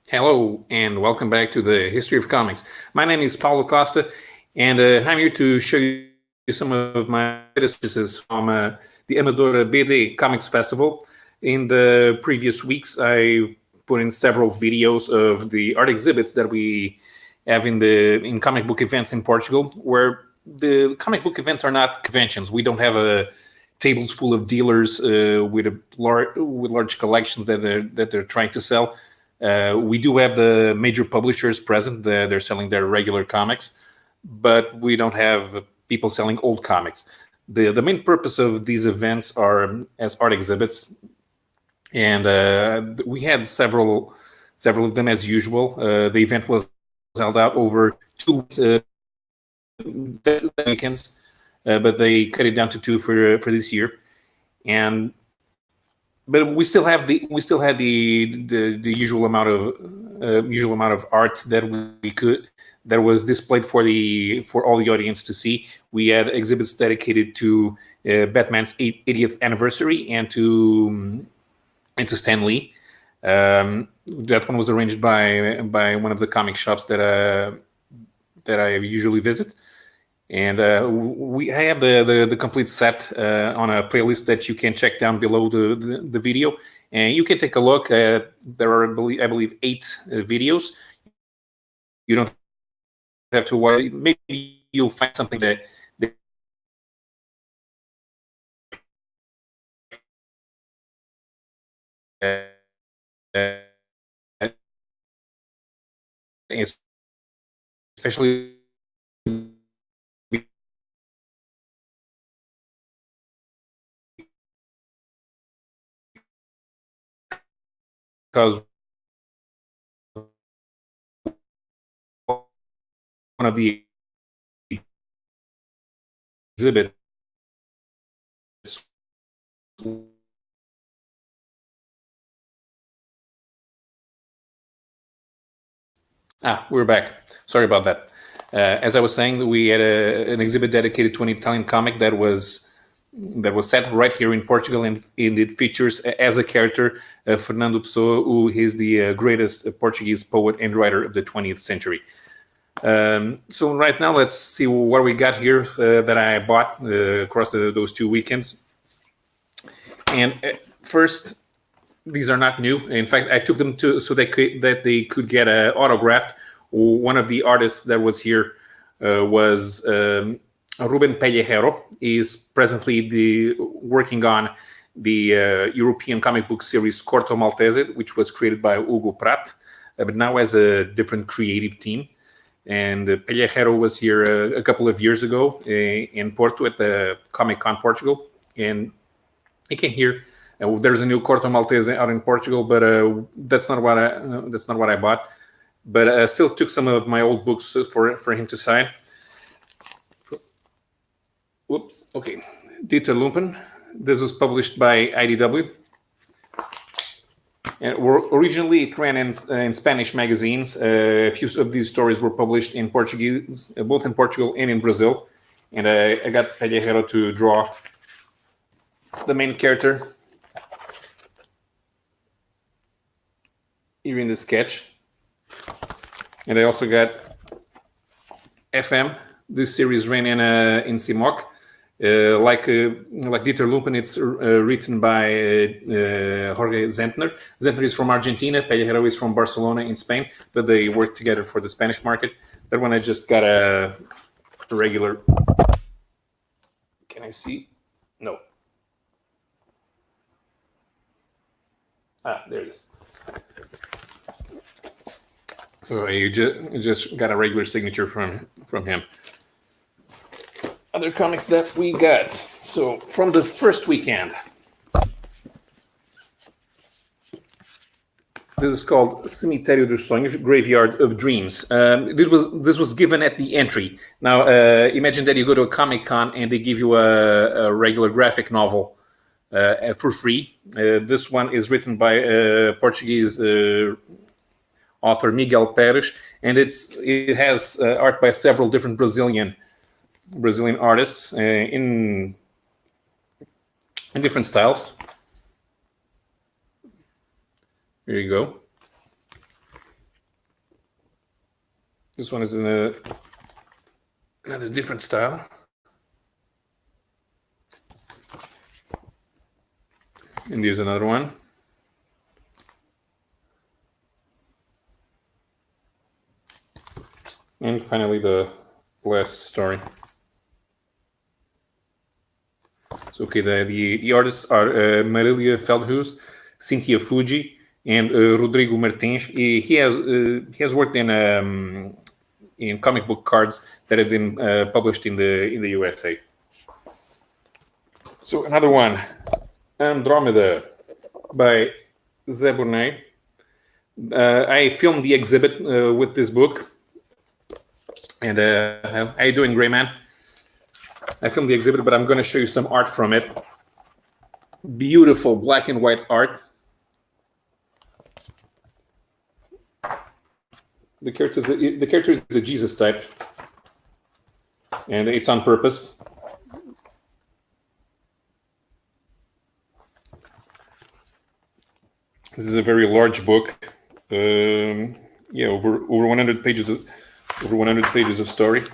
Hello, and welcome back to the History of Comics. My name is Paulo Costa, and I'm here to show you some of my latest pieces from the AmadoraBD Comics Festival. In the previous weeks, I put in several videos of the art exhibits that we have in comic book events in Portugal, where the comic book events are not conventions. We don't have tables full of dealers with large collections that they're trying to sell. We do have the major publishers present. They're selling their regular comics, but we don't have people selling old comics. The main purpose of these events are as art exhibits, and we had several of them as usual. The event was held out over 2 weeks, weekends, but they cut it down to two for this year, and but we still had the usual amount of art that was displayed for all the audience to see. We had exhibits dedicated to Batman's 80th anniversary and to Stan Lee. That one was arranged by one of the comic shops that I usually visit. And I have the complete set on a playlist that you can check down below the video, and you can take a look. There are, I believe, 8 videos. You don't have to worry. Maybe you'll find something that especially because one of the exhibits we're back. Sorry about that. As I was saying, we had an exhibit dedicated to an Italian comic that was set right here in Portugal, and it features as a character Fernando Pessoa, who is the greatest Portuguese poet and writer of the 20th century. So right now, let's see what we got here that I bought across those 2 weekends. And first, these are not new. In fact, I took them so that they could get autographed. One of the artists that was here was Ruben Pellejero. Is presently working on the European comic book series Corto Maltese, which was created by Hugo Pratt, but now has a different creative team. And Pellejero was here a couple of years ago in Porto at the Comic Con Portugal, and he came here. There's a new Corto Maltese out in Portugal, but that's not what I bought. But I still took some of my old books for him to sign. Whoops. Okay. Dieter Lumpen. This was published by IDW. And originally, it ran in Spanish magazines. A few of these stories were published in Portuguese, both in Portugal and in Brazil. And I got Pellejero to draw the main character here in the sketch. And I also got FM. This series ran in CMOC. Like Dieter Lumpen, it's written by Jorge Zentner. Zentner is from Argentina. Pellejero is from Barcelona in Spain, but they work together for the Spanish market. That one I just got a regular. Can I see? No. There it is. So you just got a regular signature from him. Other comics that we got. So from the first weekend, this is called Cemitério dos Sonhos, Graveyard of Dreams. This was given at the entry. Now imagine that you go to a Comic Con and they give you a regular graphic novel for free. This one is written by Portuguese author Miguel Pérez, and it has art by several different Brazilian artists in different styles. Here you go. This one is in another different style. And here's another one. And finally, the last story. So, okay, the artists are Marilia Feldhus, Cynthia Fuji, and Rodrigo Martins. He has worked in comic book cards that have been published in the USA. So another one, Andromeda by Zé Bonet. I filmed the exhibit with this book. And how you doing, Gray Man? I filmed the exhibit, but I'm going to show you some art from it. Beautiful black and white art. The character is a Jesus type, and it's on purpose. This is a very large book. Yeah, over 100 pages of story.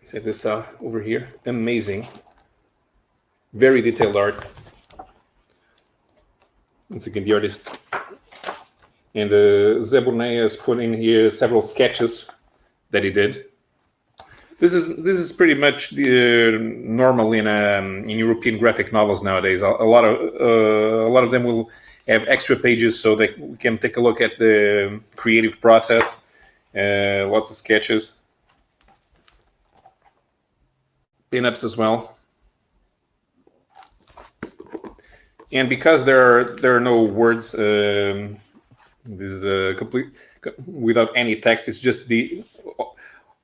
Check this out over here. Amazing. Very detailed art. Once again, the artist. And Zé Bonet has put in here several sketches that he did. This is pretty much the normal in European graphic novels nowadays. A lot of them will have extra pages so that we can take a look at the creative process. Lots of sketches, pin-ups as well. And because there are no words, this is a complete without any text. It's just the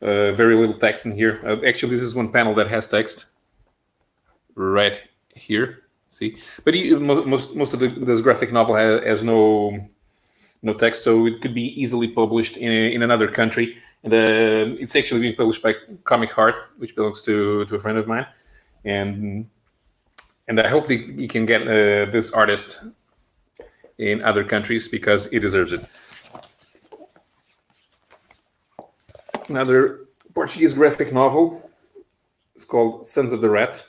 very little text in here. Actually, this is one panel that has text right here. See, but most of this graphic novel has no text, so it could be easily published in another country. And it's actually being published by Comic Heart, which belongs to a friend of mine, and I hope that you can get this artist in other countries because he deserves it. Another Portuguese graphic novel. It's called Sons of the Rat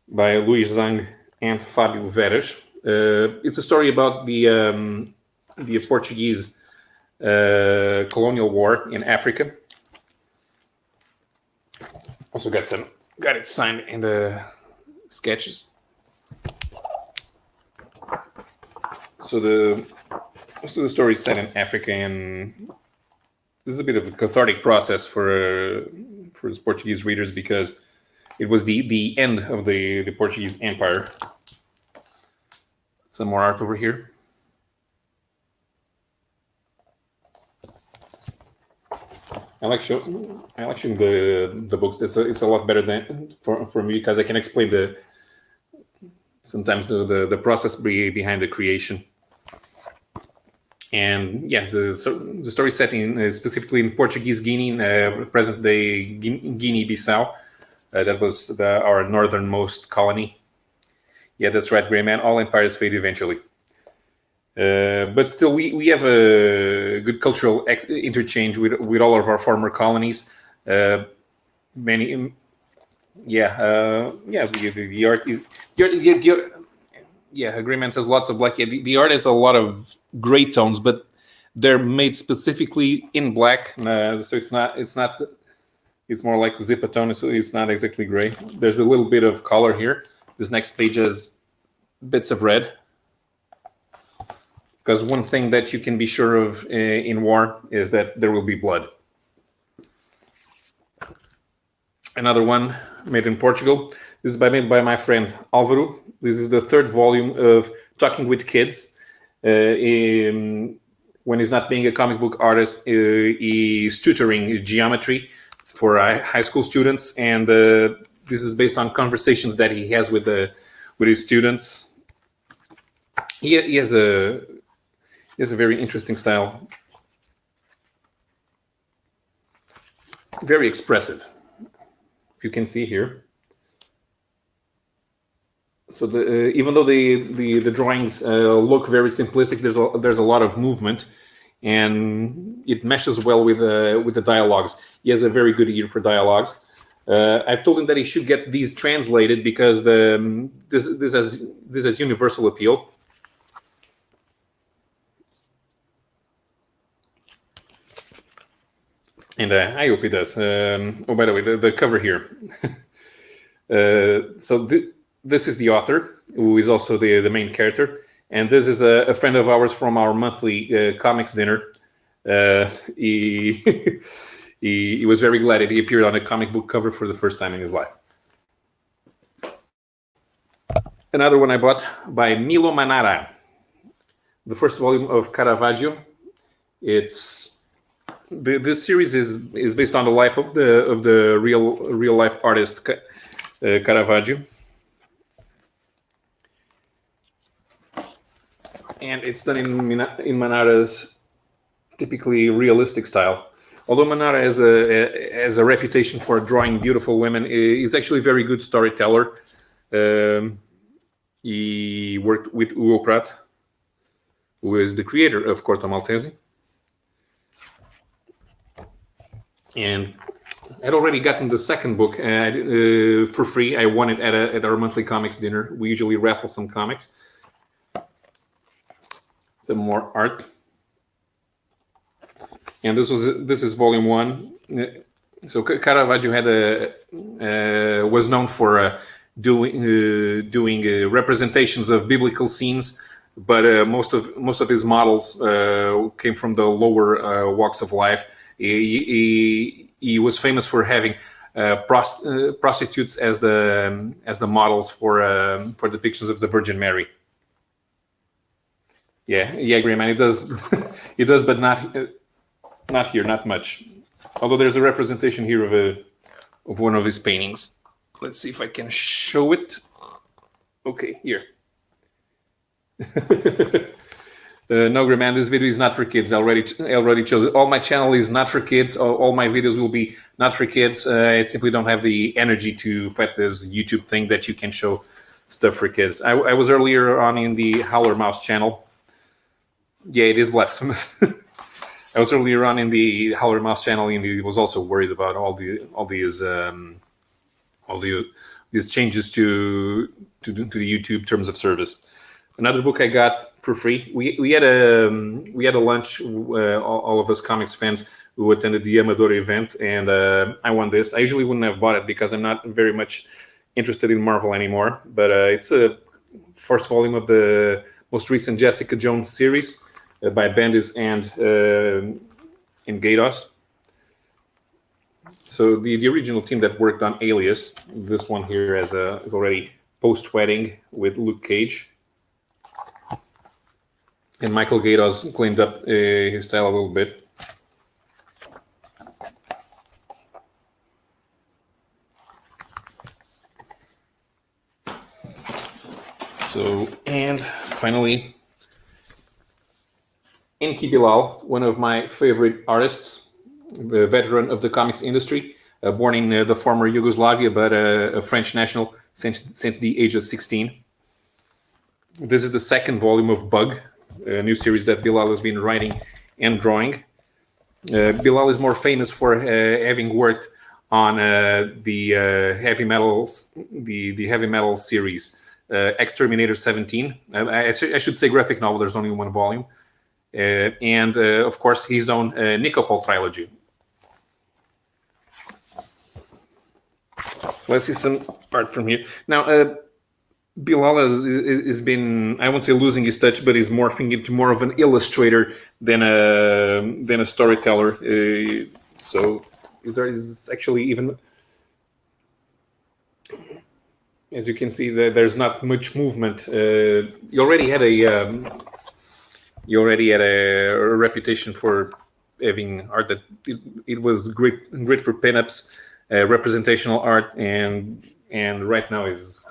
by Luís Zang and Fábio Veras. It's a story about the Portuguese colonial war in Africa. Also got it signed in the sketches. So the story is set in Africa, and this is a bit of a cathartic process for the Portuguese readers because it was the end of the Portuguese Empire. Some more art over here. I like showing the books. It's a lot better than for me because I can explain sometimes the process behind the creation. And yeah, the story setting specifically in Portuguese Guinea, present-day Guinea-Bissau. That was our northernmost colony. Yeah, that's right, Gray Man. All empires fade eventually. But still, we have a good cultural interchange with all of our former colonies. The art is Agreement says lots of black. Yeah, the art has a lot of gray tones, but they're made specifically in black, so it's not. It's more like zipatone, so it's not exactly gray. There's a little bit of color here. This next page has bits of red. Because one thing that you can be sure of in war is that there will be blood. Another one made in Portugal. This is made by my friend Álvaro. This is the third volume of Talking with Kids. When he's not being a comic book artist, he's tutoring geometry for high school students, and this is based on conversations that he has with his students. He has a very interesting style, very expressive. You can see here So even though the drawings look very simplistic, there's a lot of movement, and it meshes well with the dialogues. He has a very good ear for dialogues. I've told him that he should get these translated because this has universal appeal. And I hope he does. Oh, by the way, the cover here. So this is the author, who is also the main character. And this is a friend of ours from our monthly comics dinner. He, he was very glad that he appeared on a comic book cover for the first time in his life. Another one I bought by Milo Manara. The first volume of Caravaggio. This series is based on the life of the real life artist Caravaggio, and it's done in Manara's typically realistic style. Although Manara has a reputation for drawing beautiful women, he's actually a very good storyteller. He worked with Hugo Pratt, who is the creator of Corto Maltese. And I'd already gotten the second book for free. I won it at our monthly comics dinner. We usually raffle some comics. Some more art. And this is volume 1. So Caravaggio was known for doing representations of biblical scenes, but most of his models came from the lower walks of life. He was famous for having prostitutes as the models for depictions of the Virgin Mary. Yeah, Graham, it does, it does, but not here, not much. Although there's a representation here of one of his paintings. Let's see if I can show it. Okay, here. No, Graham, this video is not for kids. I already chose it. All my channel is not for kids. All my videos will be not for kids. I simply don't have the energy to fight this YouTube thing that you can show stuff for kids. I was earlier on in the Howler Mouse channel. Yeah, it is blasphemous. I was earlier on in the Howler Mouse channel, and he was also worried about all these changes to the YouTube terms of service. Another book I got for free. We had a lunch, all of us comics fans who attended the Amadora event, and I won this. I usually wouldn't have bought it because I'm not very much interested in Marvel anymore. But it's a first volume of the most recent Jessica Jones series by Bendis and Gaydos. So the original team that worked on Alias, this one here is already post-wedding with Luke Cage. And Michael Gaydos cleaned up his style a little bit. So, and finally, Enki Bilal, one of my favorite artists, a veteran of the comics industry, born in the former Yugoslavia, but a French national since the age of 16. This is the second volume of Bug, a new series that Bilal has been writing and drawing. Bilal is more famous for having worked on the heavy metal series, Exterminator 17. I should say graphic novel. There's only one volume, and of course his own Nicopol trilogy. Let's see some art from here now. Bilal has been, I won't say losing his touch, but he's morphing into more of an illustrator than a storyteller. So is actually even, as you can see, there's not much movement. He already had a reputation for having art that it was great for pinups, representational art, and right now he's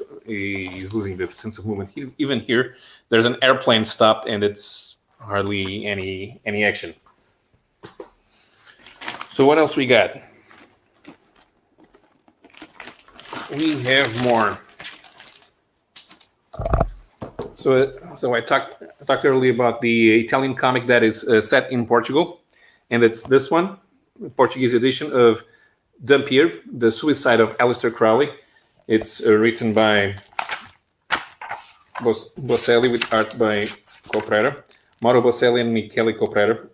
losing the sense of movement. Even here, there's an airplane stopped, and it's hardly any action. So what else we got? We have more. So I talked earlier about the Italian comic that is set in Portugal, and it's this one, the Portuguese edition of Dampier, The Suicide of Aleister Crowley. It's written by Bocelli with art by Coprera, Mauro Bocelli and Michele Coprera.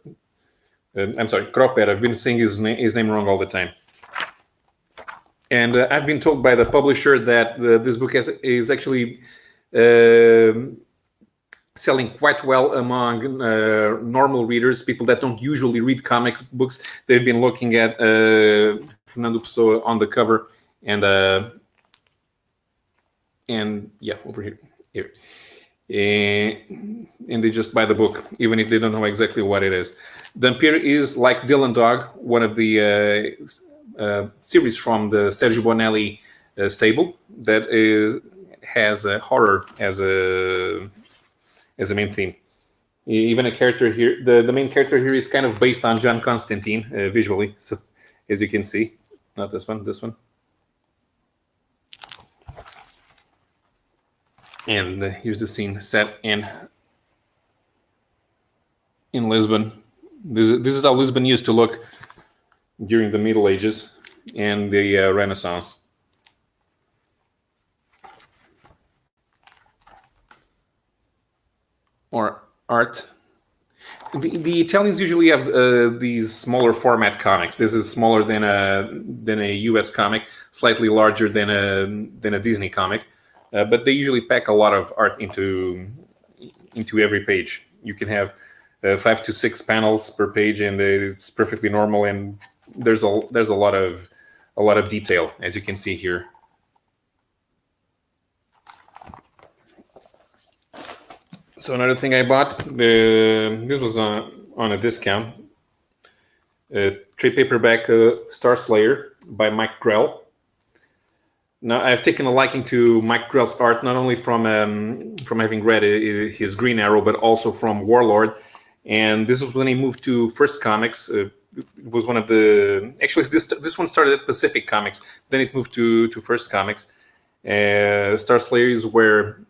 I'm sorry, Cropper. I've been saying his name wrong all the time. And I've been told by the publisher that this book is actually selling quite well among normal readers, people that don't usually read comic books. They've been looking at Fernando Pessoa on the cover, and yeah, over here. And they just buy the book, even if they don't know exactly what it is. Dampier is like Dylan Dog, one of the series from the Sergio Bonelli stable that has horror as a main theme. Even a character here, the main character here is kind of based on John Constantine visually. So as you can see, not this one, this one. And here's the scene set in Lisbon. This is how Lisbon used to look during the Middle Ages and the Renaissance. Or art. The Italians usually have these smaller format comics. This is smaller than a US comic, slightly larger than a Disney comic. But they usually pack a lot of art into every page. You can have 5 to 6 panels per page, and it's perfectly normal. And there's a lot of detail, as you can see here. So another thing I bought, this was on a discount. Trade paperback Star Slayer by Mike Grell. Now, I've taken a liking to Mike Grell's art, not only from having read his Green Arrow, but also from Warlord. And this was when he moved to First Comics. It was one of the... Actually, this one started at Pacific Comics. Then it moved to First Comics. Star Slayer is where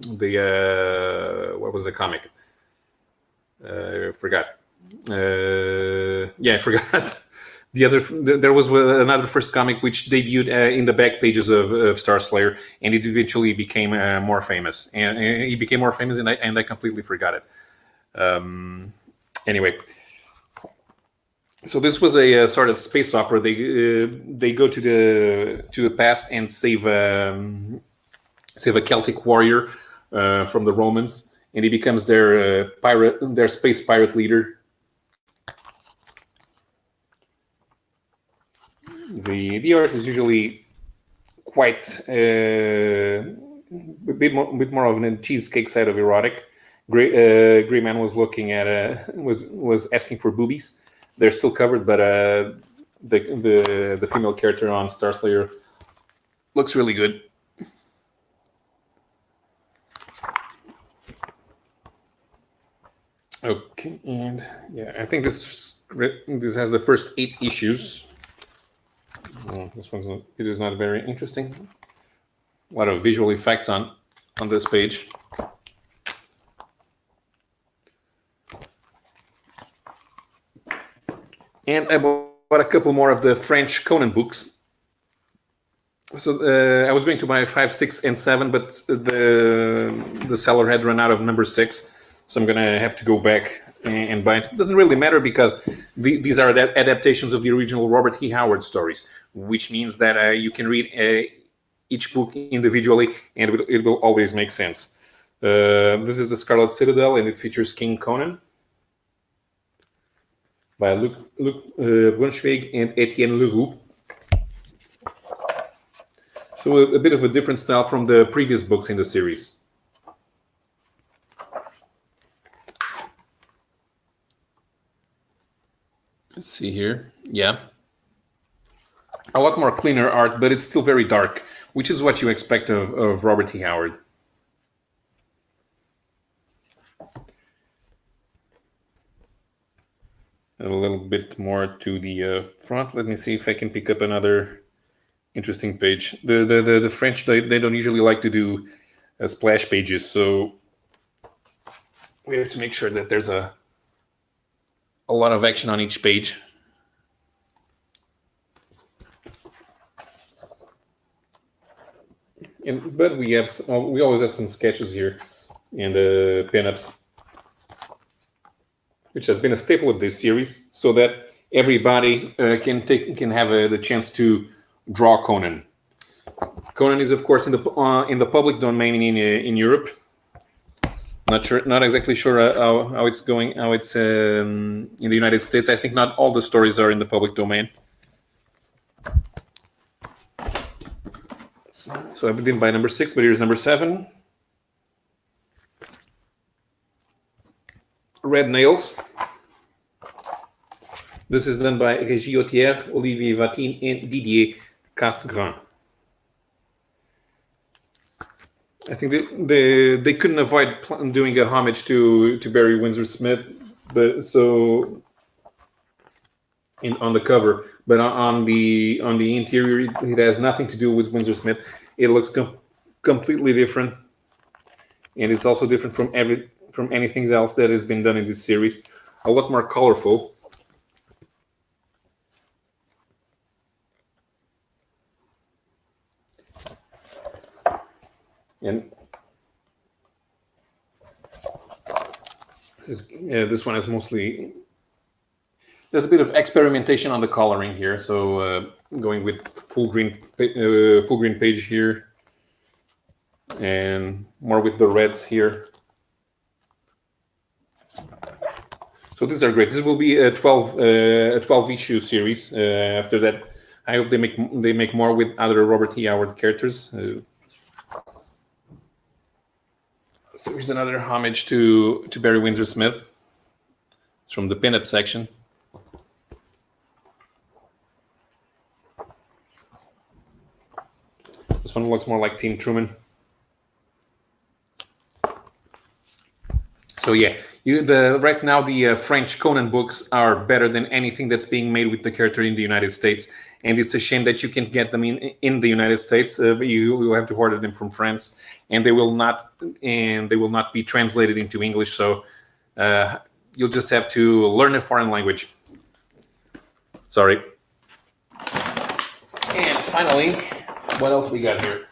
what was the comic? I forgot. I forgot. There was another first comic which debuted in the back pages of Star Slayer, and it eventually became more famous. And he became more famous, and I completely forgot it. Anyway, so this was a sort of space opera. They go to the past and save a Celtic warrior from the Romans, and he becomes their space pirate leader. The art is usually quite a bit more of a cheesecake side of erotic. Gray Man was looking at was asking for boobies. They're still covered, but the female character on Star Slayer looks really good. Okay, and yeah, I think this has the first 8 issues. This one's it is not very interesting. A lot of visual effects on this page. And I bought a couple more of the French Conan books. So I was going to buy 5, 6, and 7, but the seller had run out of number 6, so I'm gonna have to go back and buy it. It doesn't really matter because these are adaptations of the original Robert E. Howard stories, which means that you can read each book individually, and it will always make sense. This is the Scarlet Citadel, and it features King Conan by Luc Braunschweig and Etienne Leroux. So a bit of a different style from the previous books in the series. Let's see here. Yeah. A lot more cleaner art, but it's still very dark, which is what you expect of Robert E. Howard. A little bit more to the front. Let me see if I can pick up another interesting page. The French, they don't usually like to do splash pages. So we have to make sure that there's a lot of action on each page. But we always have some sketches here and pinups, which has been a staple of this series, so that everybody can have the chance to draw Conan. Conan is, of course, in the public domain in Europe. Not exactly sure how it's going. How it's in the United States. I think not all the stories are in the public domain. So I didn't buy number 6, but here's number 7. Red Nails. This is done by Régis Autière, Olivier Vatine, and Didier Casgrain. I think they couldn't avoid doing a homage to Barry Windsor Smith, but on the cover, but on the interior, it has nothing to do with Windsor Smith. It looks completely different, and it's also different from anything else that has been done in this series. A lot more colorful. And this one is mostly, there's a bit of experimentation on the coloring here. So going with full green page here, and more with the reds here. So these are great. This will be a 12 issue series. After that, I hope they make more with other Robert E. Howard characters. So here's another homage to Barry Windsor Smith. It's from the pinup section. This one looks more like Team Truman. So yeah, right now the French Conan books are better than anything that's being made with the character in the United States, and it's a shame that you can't get them in the United States. But you will have to order them from France, and they will not be translated into English. So you'll just have to learn a foreign language. Sorry. And finally, what else we got here?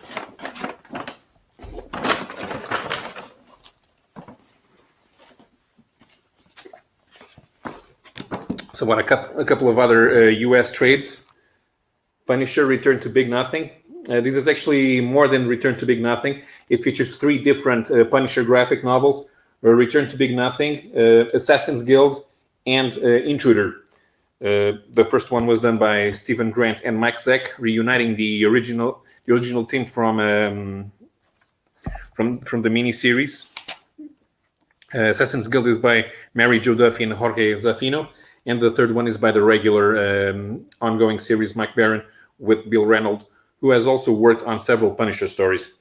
So what, a couple of other U.S. trades. Punisher Return to Big Nothing. This is actually more than Return to Big Nothing. It features 3 different Punisher graphic novels: Return to Big Nothing, Assassin's Guild, and Intruder. The first one was done by Stephen Grant and Mike Zeck, reuniting the original team from the miniseries. Assassin's Guild is by Mary Jo Duffy and Jorge Zafino. And the third one is by the regular ongoing series Mike Baron with Bill Reynolds, who has also worked on several Punisher stories.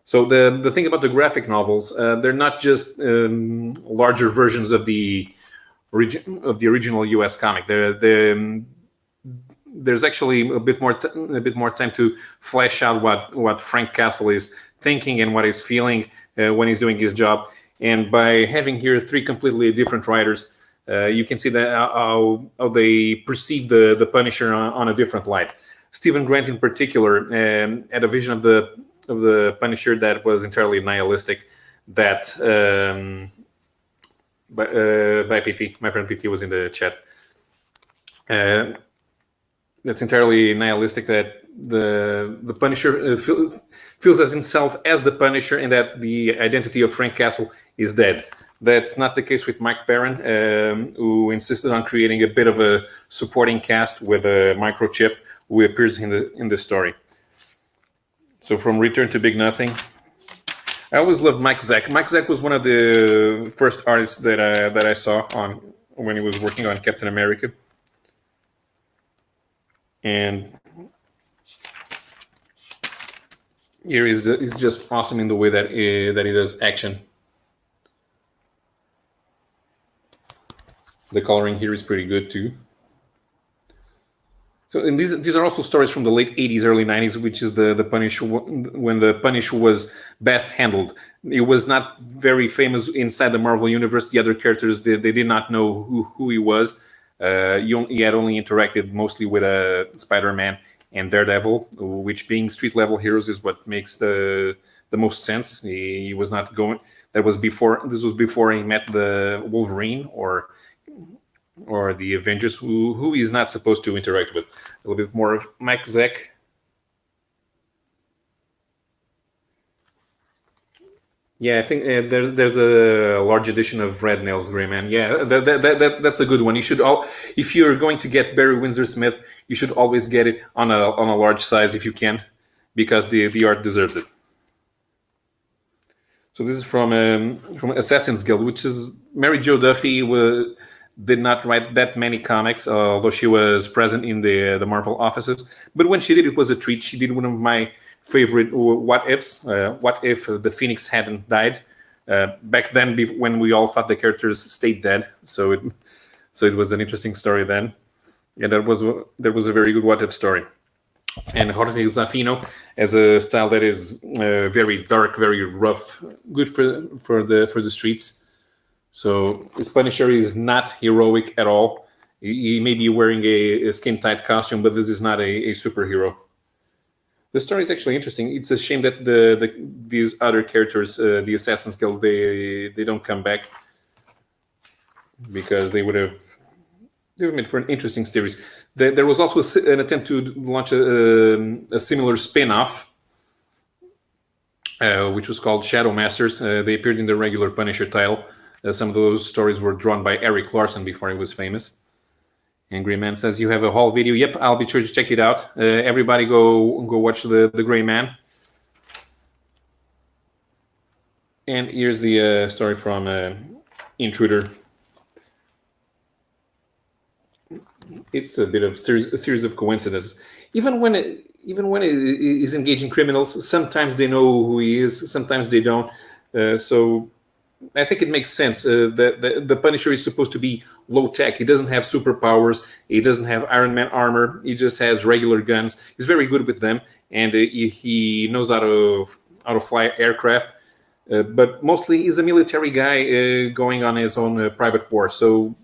So the thing about the graphic novels, they're not just larger versions of the original U.S. comic. There's actually a bit more time to flesh out what Frank Castle is thinking and what he's feeling when he's doing his job. And by having here 3 completely different writers, you can see that how they perceive the Punisher on a different light. Stephen Grant, in particular, had a vision of the Punisher that was entirely nihilistic. That by PT, my friend PT was in the chat. That's entirely nihilistic. That the Punisher feels as himself as the Punisher, and that the identity of Frank Castle is dead. That's not the case with Mike Baron, who insisted on creating a bit of a supporting cast with a microchip who appears in the story. So from Return to Big Nothing, I always loved Mike Zeck. Mike Zeck was one of the first artists that I saw when he was working on Captain America, and here he's just awesome in the way that he does action. The coloring here is pretty good too. So, and these are also stories from the late 80s, early 90s, which is the Punisher, when the Punisher was best handled. It was not very famous inside the Marvel universe. The other characters, they did not know who he was. He had only interacted mostly with Spider-Man and Daredevil, which, being street level heroes, is what makes the most sense. He was not going. This was before he met the Wolverine or the Avengers, who he's not supposed to interact with. A little bit more of Mike Zeck. Yeah, I think there's a large edition of Red Nails Gray Man. Yeah, that's a good one. You should if you're going to get Barry Windsor Smith, you should always get it on a large size if you can, because the art deserves it. So this is from Assassin's Guild, which is Mary Jo Duffy did not write that many comics, although she was present in the Marvel offices. But when she did, it was a treat. She did one of my favorite what ifs. What if the Phoenix hadn't died? Back then, when we all thought the characters stayed dead. So it was an interesting story then. Yeah, that was a very good what if story. And Jorge Zafino has a style that is very dark, very rough, good for the streets. So his Punisher is not heroic at all. He may be wearing a skin tight costume, but this is not a superhero. The story is actually interesting. It's a shame that these other characters, the Assassin's Guild, they don't come back, because they would have made for an interesting series. There was also an attempt to launch a similar spin-off, which was called Shadow Masters. They appeared in the regular Punisher title. Some of those stories were drawn by Eric Larson before he was famous. And Gray Man says, you have a haul video. Yep, I'll be sure to check it out. Everybody go watch the Gray Man. And here's the story from Intruder. It's a bit of a series of coincidences. Even when it is engaging criminals, sometimes they know who he is, sometimes they don't. So I think it makes sense that the Punisher is supposed to be low tech. He doesn't have superpowers. He doesn't have Iron Man armor. He just has regular guns. He's very good with them, and he knows how to fly aircraft. But mostly, he's a military guy going on his own private war. So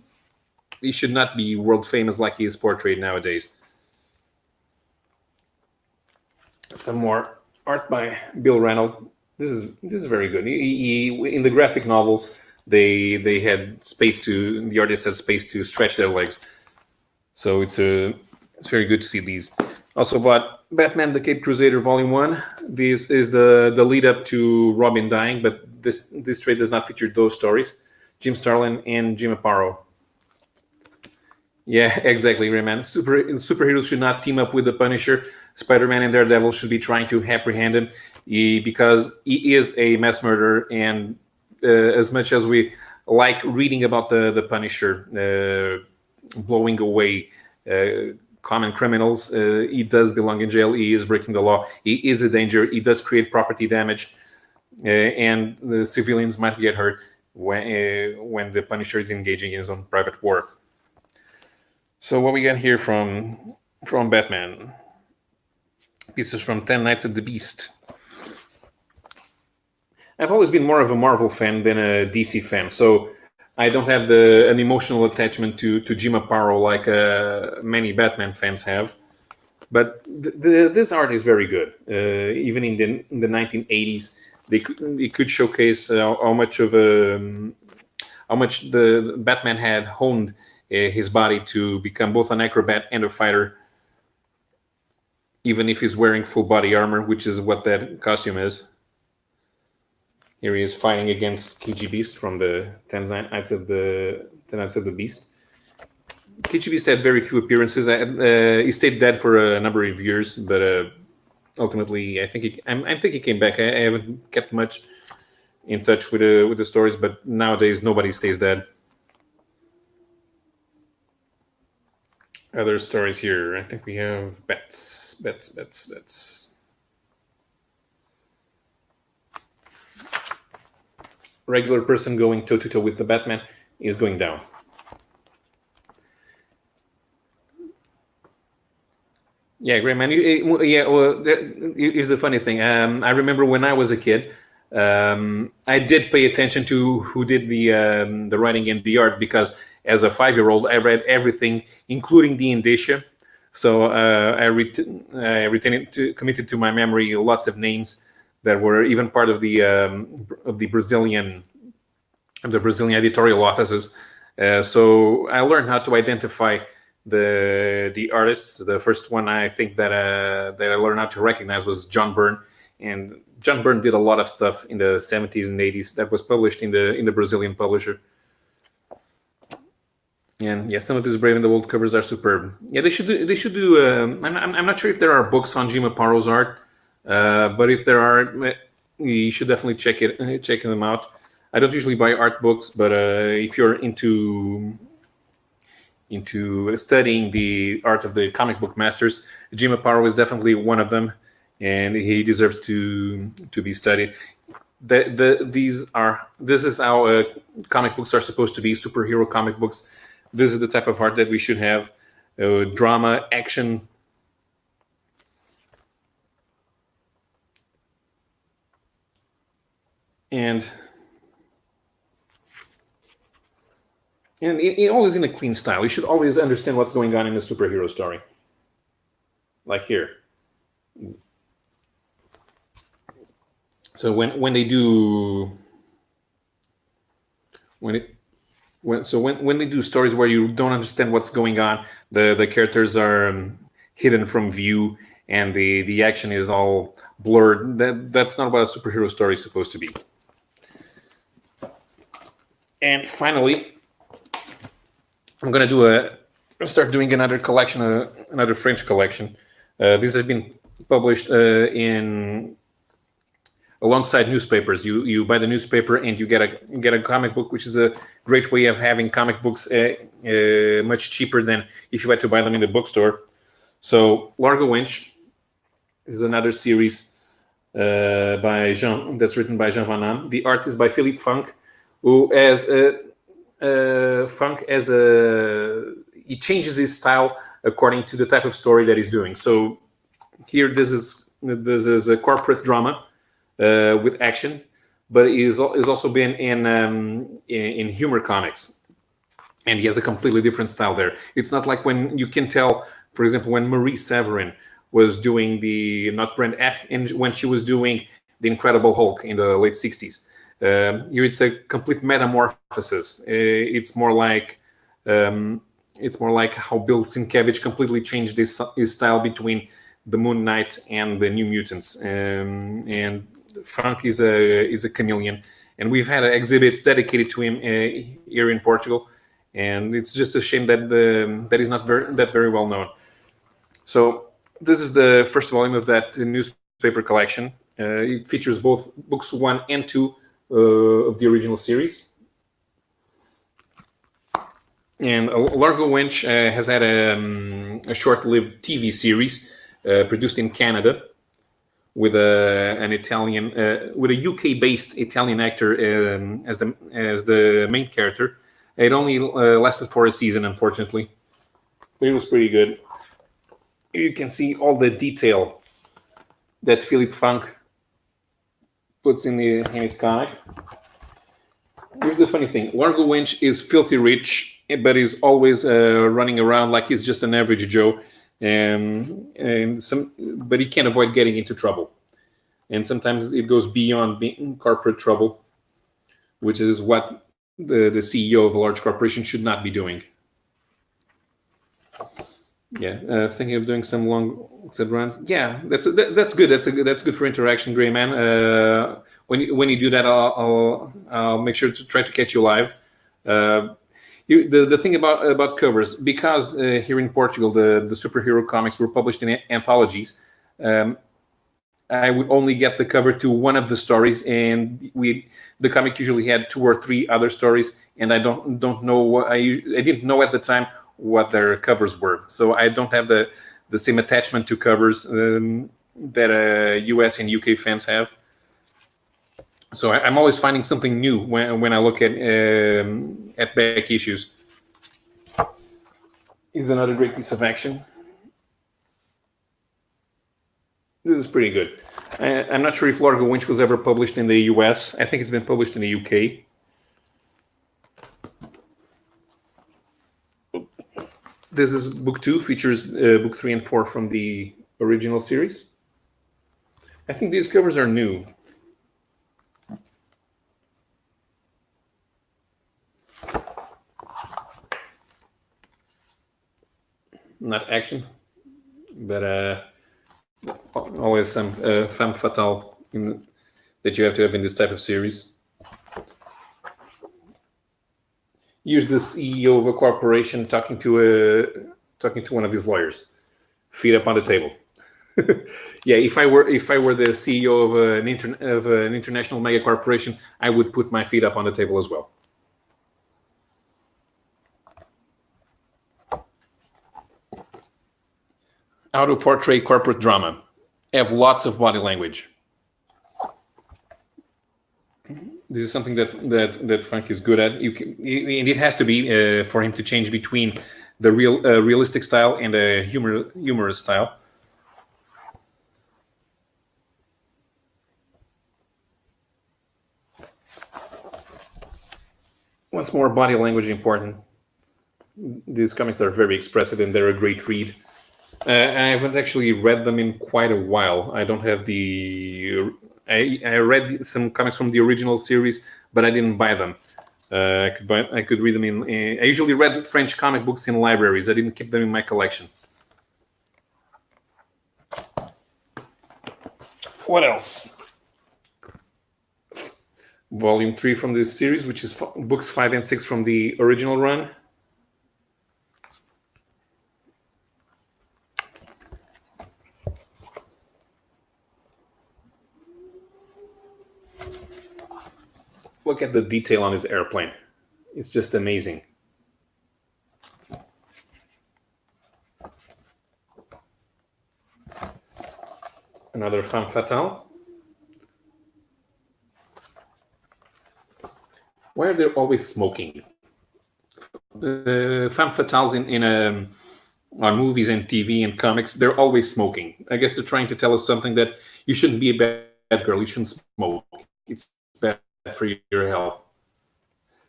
he should not be world famous like he is portrayed nowadays. Some more art by Bill Reynolds. This is very good. In the graphic novels, they had the artist had space to stretch their legs. So it's very good to see these. Also bought Batman: The Caped Crusader Volume 1. This is the lead up to Robin dying, but this trade does not feature those stories. Jim Starlin and Jim Aparo. Yeah, exactly, Rayman. Superheroes should not team up with the Punisher. Spider-Man and Daredevil should be trying to apprehend him, because he is a mass murderer. And as much as we like reading about the Punisher blowing away common criminals, he does belong in jail. He is breaking the law. He is a danger. He does create property damage, and the civilians might get hurt when the Punisher is engaging in his own private war. So what we got here from Batman? Pieces from 10 Nights at the Beast. I've always been more of a Marvel fan than a DC fan, so I don't have an emotional attachment to Jim Aparo like many Batman fans have. But this art is very good. Even in the 1980s, they could showcase how much the Batman had honed his body to become both an acrobat and a fighter, even if he's wearing full body armor, which is what that costume is. Here he is fighting against KG Beast from the 10 Nights of the Beast. KG Beast had very few appearances. He stayed dead for a number of years, but ultimately, I think he came back. I haven't kept much in touch with the stories, but nowadays nobody stays dead. Other stories here. I think we have bets. Regular person going toe-to-toe with the Batman is going down. Yeah, great man. Yeah, well, here's the funny thing. I remember when I was a kid, I did pay attention to who did the writing and the art, because as a 5-year-old, I read everything, including the indicia. So I retained committed to my memory lots of names that were even part of the Brazilian editorial offices. So I learned how to identify the artists. The first one I think that I learned how to recognize was John Byrne, and John Byrne did a lot of stuff in the 70s and 80s that was published in the Brazilian publisher. And yeah, some of his Brave and the Bold covers are superb. Yeah, they should do. I'm not sure if there are books on Jim Aparo's art, but if there are, you should definitely check them out. I don't usually buy art books, but if you're into studying the art of the comic book masters, Jim Aparo is definitely one of them, and he deserves to be studied. This is how comic books are supposed to be, superhero comic books. This is the type of art that we should have: drama, action. And always in a clean style. You should always understand what's going on in a superhero story. Like here. So when they do when they do stories where you don't understand what's going on, the characters are hidden from view, and the action is all blurred. That's not what a superhero story is supposed to be. And finally, I'm gonna start doing another collection, another French collection. These have been published alongside newspapers. You buy the newspaper and you get a comic book, which is a great way of having comic books much cheaper than if you had to buy them in the bookstore. So Largo Winch is another series that's written by Jean Van Am. The art is by Philippe Funk, who has he changes his style according to the type of story that he's doing. So here, this is a corporate drama with action, but he's also been in humor comics, and he has a completely different style there. It's not like when you can tell, for example, when Marie Severin was doing the Not Brand F, and when she was doing the Incredible Hulk in the late 60s. Here it's a complete metamorphosis. It's more like how Bill Sienkiewicz completely changed his style between the Moon Knight and the New Mutants. And Funk is a chameleon, and we've had exhibits dedicated to him here in Portugal. And it's just a shame that he's not very well known. So this is the first volume of that newspaper collection. It features both books 1 and 2 of the original series. And Largo Winch has had a short-lived TV series produced in Canada with an Italian, with a UK-based Italian actor as the main character. It only lasted for a season, unfortunately, but it was pretty good. You can see all the detail that Philippe Funk puts in his comic. Here's the funny thing: Largo Winch is filthy rich, but he's always running around like he's just an average Joe, but he can't avoid getting into trouble. And sometimes it goes beyond being corporate trouble, which is what the CEO of a large corporation should not be doing. Yeah, thinking of doing some long runs. Yeah, that's good. That's good for interaction, Gray Man. When you do that, I'll make sure to try to catch you live. The thing about covers, because here in Portugal the superhero comics were published in anthologies, I would only get the cover to one of the stories, and the comic usually had 2 or 3 other stories, and I don't know what I didn't know at the time what their covers were, so I don't have the same attachment to covers that US and UK fans have. So I'm always finding something new when I look at back issues. Is another great piece of action. This is pretty good. I'm not sure if Largo Winch was ever published in the US. I think it's been published in the UK. This is book 2, features book 3 and 4 from the original series. I think these covers are new. Not action, but always some femme fatale that you have to have in this type of series. Here's the CEO of a corporation talking to one of his lawyers, feet up on the table. Yeah, if I were the CEO of an international mega corporation, I would put my feet up on the table as well. How to portray corporate drama. Have lots of body language. This is something that Frank is good at. And it has to be for him to change between the realistic style and a humorous style. Once more, body language important. These comics are very expressive and they're a great read. I haven't actually read them in quite a while. I don't have the. I read some comics from the original series, but I didn't buy them. I could read them in. I usually read French comic books in libraries. I didn't keep them in my collection. What else? Volume 3 from this series, which is books 5 and 6 from the original run. Look at the detail on his airplane. It's just amazing. Another femme fatale. Why are they always smoking? Femme fatales on movies and TV and comics, they're always smoking. I guess they're trying to tell us something that you shouldn't be a bad girl. You shouldn't smoke. It's bad for your health.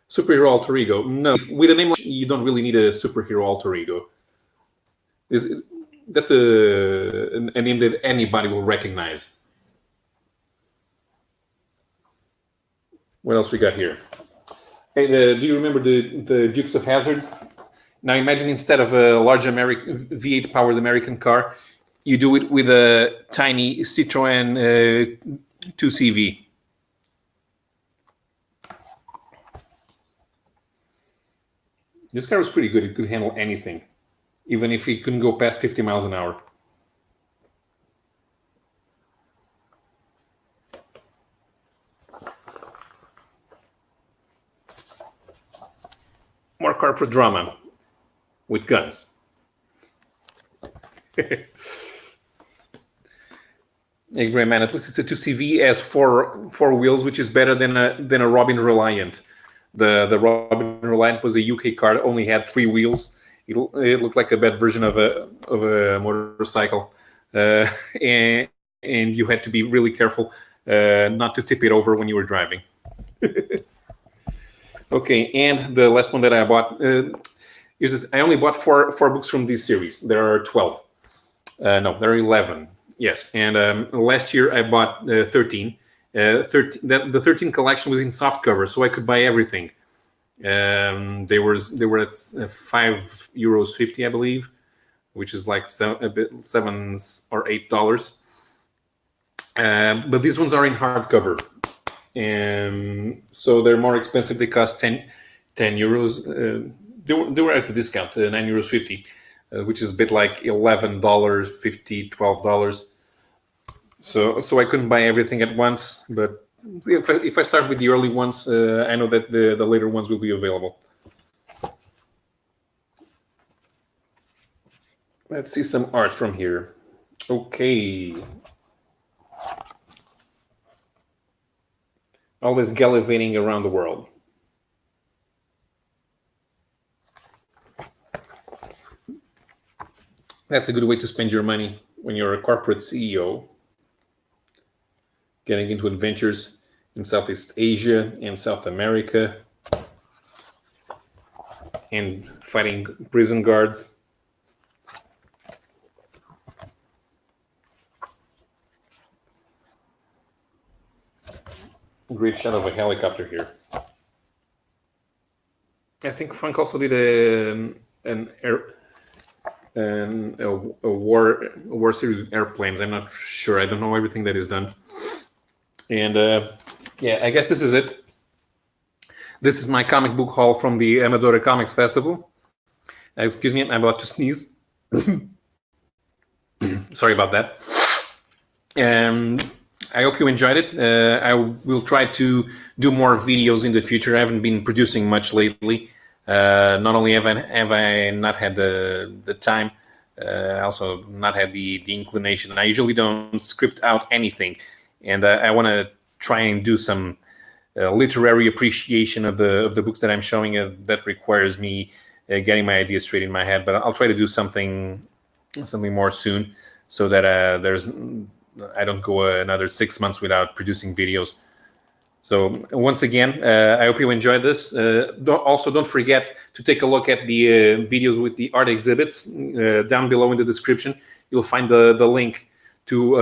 Superhero alter ego. No, with a name like you don't really need a superhero alter ego. That's a name that anybody will recognize. What else we got here? Hey, do you remember the Dukes of Hazzard? Now imagine instead of a large V8 powered American car, you do it with a tiny Citroën 2CV. This car was pretty good. It could handle anything, even if it couldn't go past 50 miles an hour. More corporate drama with guns. Hey, Grey Man, at least it's a 2CV, has four wheels, which is better than a Robin Reliant. The Robin Reliant was a UK car, only had 3 wheels. It looked like a bad version of a motorcycle, and you had to be really careful not to tip it over when you were driving. Okay, and the last one that I bought is I only bought four books from this series. There are 12. No, there are 11. Yes, and last year I bought 13. The 13 collection was in softcover, so I could buy everything. They were at €5.50, I believe, which is like $7 or $8. But these ones are in hardcover. So they're more expensive. They cost 10 euros. They were at the discount, €9.50, which is a bit like $11, $50, $12. So I couldn't buy everything at once, but if I start with the early ones, I know that the later ones will be available. Let's see some art from here. Okay. Always gallivanting around the world. That's a good way to spend your money when you're a corporate CEO. getting into adventures in Southeast Asia and South America, and fighting prison guards. Great shot of a helicopter here. I think Frank also did a war series with airplanes. I'm not sure. I don't know everything that is done. And yeah, I guess this is it. This is my comic book haul from the Amadora Comics Festival. Excuse me, I'm about to sneeze. Sorry about that. I hope you enjoyed it. I will try to do more videos in the future. I haven't been producing much lately. Not only have I not had the time, I also not had the inclination. I usually don't script out anything, and I want to try and do some literary appreciation of the books that I'm showing. That requires me getting my ideas straight in my head. But I'll try to do something more soon, so that I don't go another 6 months without producing videos. So once again, I hope you enjoyed this. Don't forget to take a look at the videos with the art exhibits down below in the description. You'll find the link to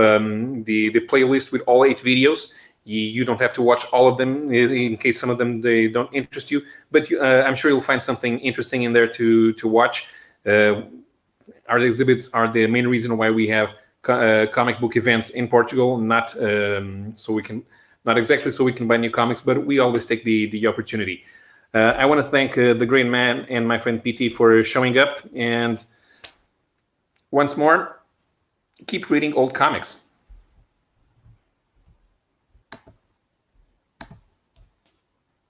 the playlist with all 8 videos. You don't have to watch all of them in case some of them they don't interest you, but I'm sure you'll find something interesting in there to watch. Art exhibits are the main reason why we have comic book events in Portugal, not exactly so we can buy new comics, but we always take the opportunity. I want to thank the great man and my friend PT for showing up, and once more, keep reading old comics.